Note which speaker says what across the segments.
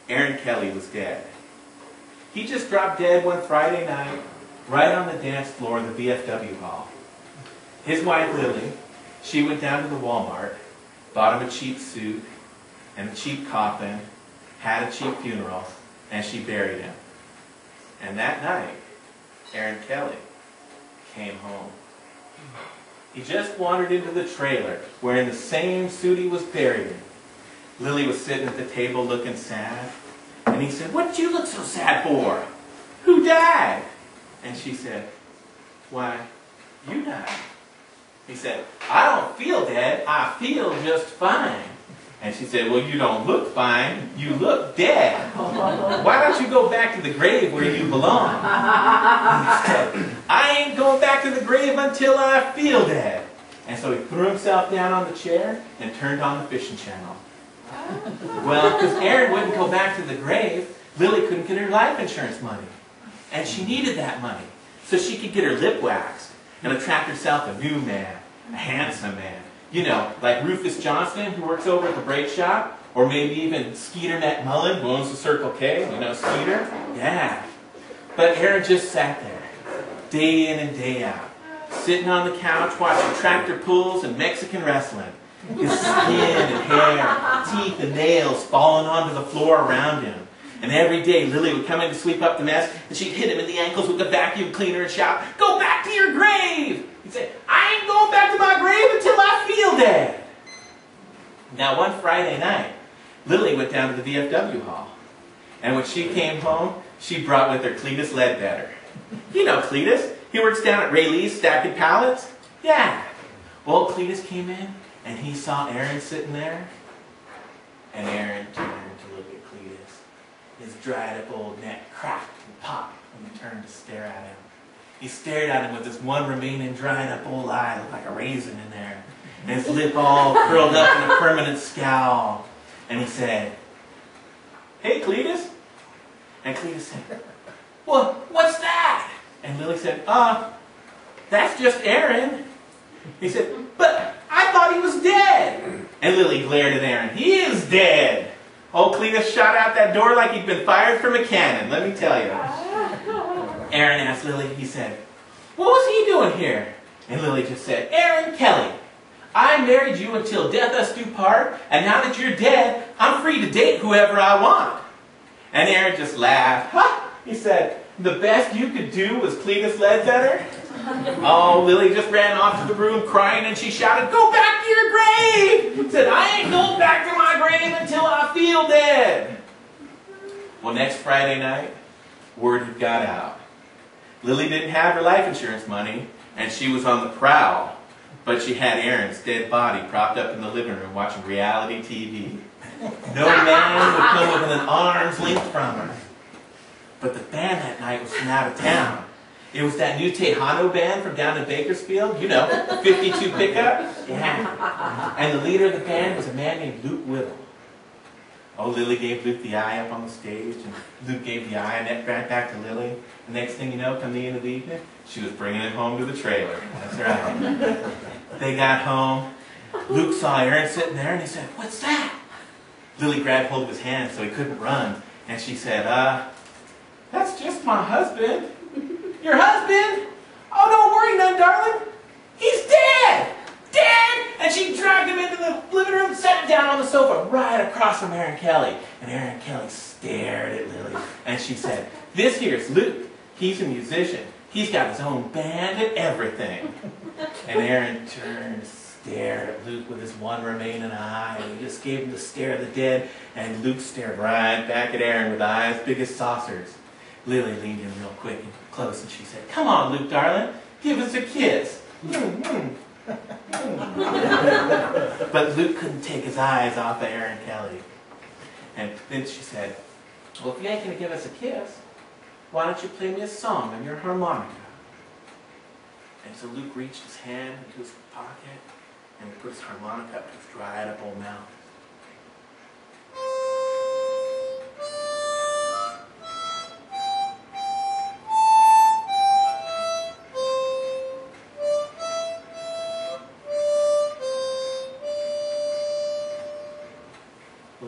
Speaker 1: Aaron Kelly was dead. He just dropped dead one Friday night, right on the dance floor of the VFW hall. His wife, Lily, she went down to the Walmart, bought him a cheap suit and a cheap coffin, had a cheap funeral, and she buried him. And that night, Aaron Kelly came home. He just wandered into the trailer, wearing the same suit he was buried in. Lily was sitting at the table looking sad, and he said, "What you look so sad for? Who died?" And she said, "Why, you died." He said, "I don't feel dead, I feel just fine." And she said, "Well, you don't look fine, you look dead. Why don't you go back to the grave where you belong?" He said, "I ain't going back to the grave until I feel dead." And so he threw himself down on the chair and turned on the fishing channel. Well, because Aaron wouldn't go back to the grave, Lily couldn't get her life insurance money. And she needed that money so she could get her lip waxed and attract herself a new man, a handsome man. You know, like Rufus Johnston, who works over at the brake shop, or maybe even Skeeter McMullen, who owns the Circle K. You know Skeeter? Yeah. But Aaron just sat there, day in and day out, sitting on the couch watching tractor pulls and Mexican wrestling. His skin and hair, teeth and nails falling onto the floor around him. And every day Lily would come in to sweep up the mess, and she'd hit him in the ankles with the vacuum cleaner and shout, "Go back to your grave!" He'd say, "I ain't going back to my grave until I feel dead." Now one Friday night, Lily went down to the VFW hall. And when she came home, she brought with her Cletus Ledbetter. You know Cletus. He works down at Ray Lee's stacking pallets. Yeah. Well, Cletus came in, and he saw Aaron sitting there. And Aaron turned to look at Cletus. His dried up old neck cracked and popped when he turned to stare at him. He stared at him with his one remaining dried up old eye, looked like a raisin in there. And his lip all curled up in a permanent scowl. And he said, "Hey, Cletus." And Cletus said, "Well, what's that?" And Lily said, "That's just Aaron." He said, "But I thought he was dead." And Lily glared at Aaron. "He is dead." Old Cletus shot out that door like he'd been fired from a cannon, let me tell you. Aaron asked Lily, he said, "What was he doing here?" And Lily just said, "Aaron Kelly, I married you until death us do part, and now that you're dead, I'm free to date whoever I want." And Aaron just laughed. "Ha!" He said, "The best you could do was Cletus Ledbetter?" Oh, Lily just ran off to the room crying, and she shouted, "Go back to your grave!" Said, "I ain't going back to my grave until I feel dead." Well, next Friday night, word had got out. Lily didn't have her life insurance money, and she was on the prowl, but she had Aaron's dead body propped up in the living room watching reality TV. No man would come within an arm's length from her. But the band that night was from out of town. It was that new Tejano band from down in Bakersfield, you know, 52 pickup. Yeah. And the leader of the band was a man named Luke Whittle. Oh, Lily gave Luke the eye up on the stage, and Luke gave the eye and that ran back to Lily. The next thing you know, come the end of the evening, she was bringing him home to the trailer. That's right. They got home. Luke saw Aaron sitting there, and he said, "What's that?" Lily grabbed hold of his hand so he couldn't run, and she said, "That's just my husband." "Your husband? Oh, don't worry none, darling. He's dead! Dead!" And she dragged him into the living room, sat him down on the sofa right across from Aaron Kelly. And Aaron Kelly stared at Lily. And she said, "This here's Luke. He's a musician. He's got his own band and everything." And Aaron turned to stare at Luke with his one remaining eye. And he just gave him the stare of the dead. And Luke stared right back at Aaron with eyes big as saucers. Lily leaned in real quick and close, and she said, "Come on, Luke, darling. Give us a kiss." But Luke couldn't take his eyes off of Aaron Kelly. And then she said, "Well, if you ain't going to give us a kiss, why don't you play me a song on your harmonica?" And so Luke reached his hand into his pocket and he put his harmonica up to his dried up old mouth.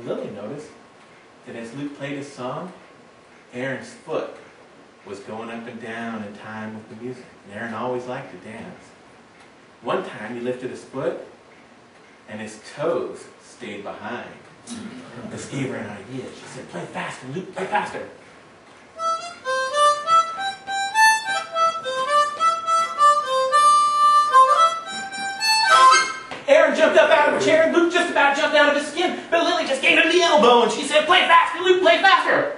Speaker 1: Lily noticed that as Luke played his song, Aaron's foot was going up and down in time with the music. And Aaron always liked to dance. One time he lifted his foot and his toes stayed behind. This gave her an idea. She said, "Play faster, Luke, play faster." Aaron jumped up out of a chair and Luke just about jumped out of his skin, but Lily just gave him the elbow and she said, "Play faster, Luke, play faster."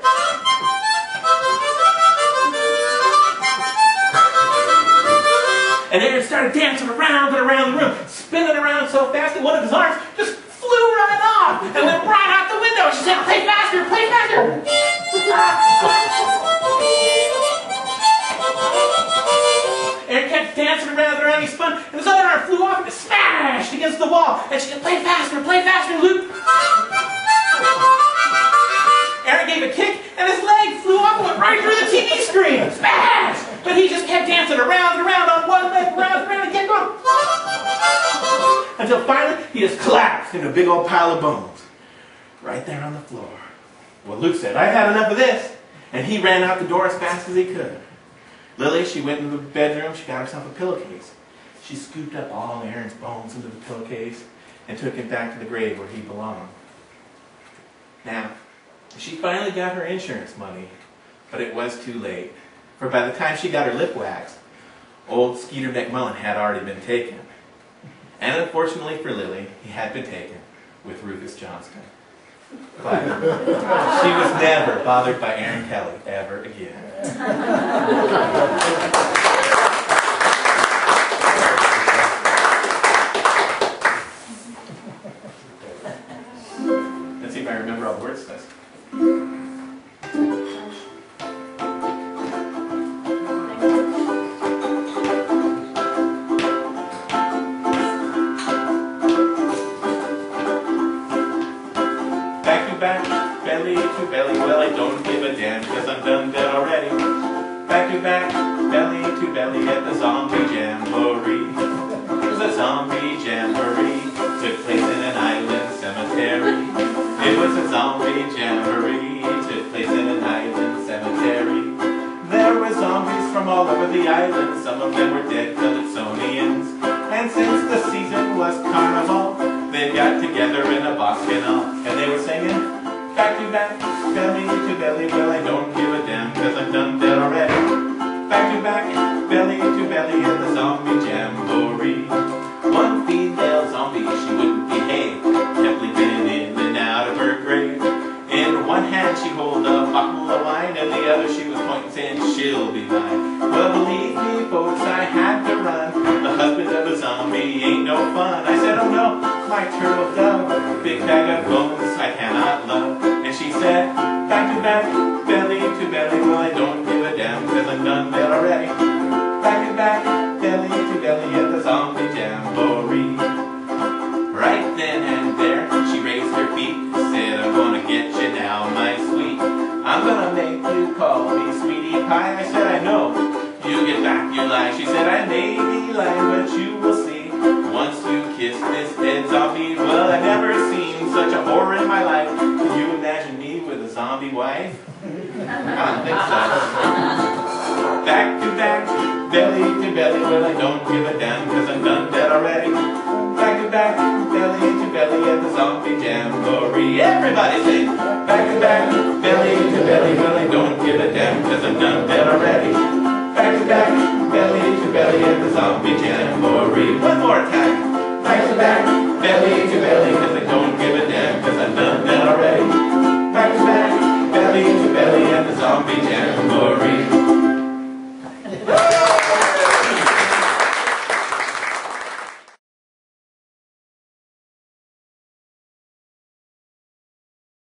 Speaker 1: And Aaron started dancing around and around the room, spinning around so fast that one of his arms just flew right off and went right out the window. She said, "Play faster, play faster." Aaron kept dancing around and around, he spun, and his other arm flew off and it smashed against the wall. And she said, play faster, Luke." Aaron gave a kick, and his leg flew off and went right through the TV screen. Smash! But he just kept dancing around and around on one leg, around and around, and kept going. Until finally, he just collapsed in a big old pile of bones. Right there on the floor. Well, Luke said, "I've had enough of this." And he ran out the door as fast as he could. Lily, she went into the bedroom, she got herself a pillowcase. She scooped up all Aaron's bones into the pillowcase and took him back to the grave where he belonged. Now, she finally got her insurance money, but it was too late. For by the time she got her lip waxed, old Skeeter McMullen had already been taken. And unfortunately for Lily, he had been taken with Rufus Johnston. But she was never bothered by Aaron Kelly ever again. Let's see if I remember all the words to this. Back, belly to belly, well I don't give a damn because I'm done dead already. Back to back, belly to belly at the zombie jamboree. It was a zombie jamboree, took place in an island cemetery. It was a zombie jamboree, took place in an island cemetery. There were zombies from all over the island, some of them were dead Calypsonians. And since the season was carnival, they got together in a bacchanal, and they were singing, back to back, belly to belly, well I don't give a damn, cause I'm done dead already. Back to back, belly to belly at the zombie jamboree. One female zombie, she wouldn't behave, kept leaping in and out of her grave. In one hand she held a bottle of wine, and the other she was pointing saying, she'll be mine. Well, believe me folks, I had to run. The husband of a zombie ain't no fun. I said, oh no, my turtle dove, big bag of bones I cannot love. And she said, back to back, belly to belly, well I don't give a damn, cause I'm done dead already. Back to back, belly to belly at the zombie jamboree. Right then and there, she raised her feet, said, I'm gonna get you now, my sweet. I'm gonna make you call me sweetie pie. I said, I know, you get back, you lie. She said, I may be lying, but you will see. Once you kiss this dead zombie, well, I've never seen such a horror in my life. Can you imagine me with a zombie wife? I don't think so. Back to back, belly to belly, well, I don't give a damn, cause I'm done dead already. Back to back, belly to belly at the zombie jamboree. Everybody sing! Back to back, belly to belly, well, I don't give a damn, cause I'm done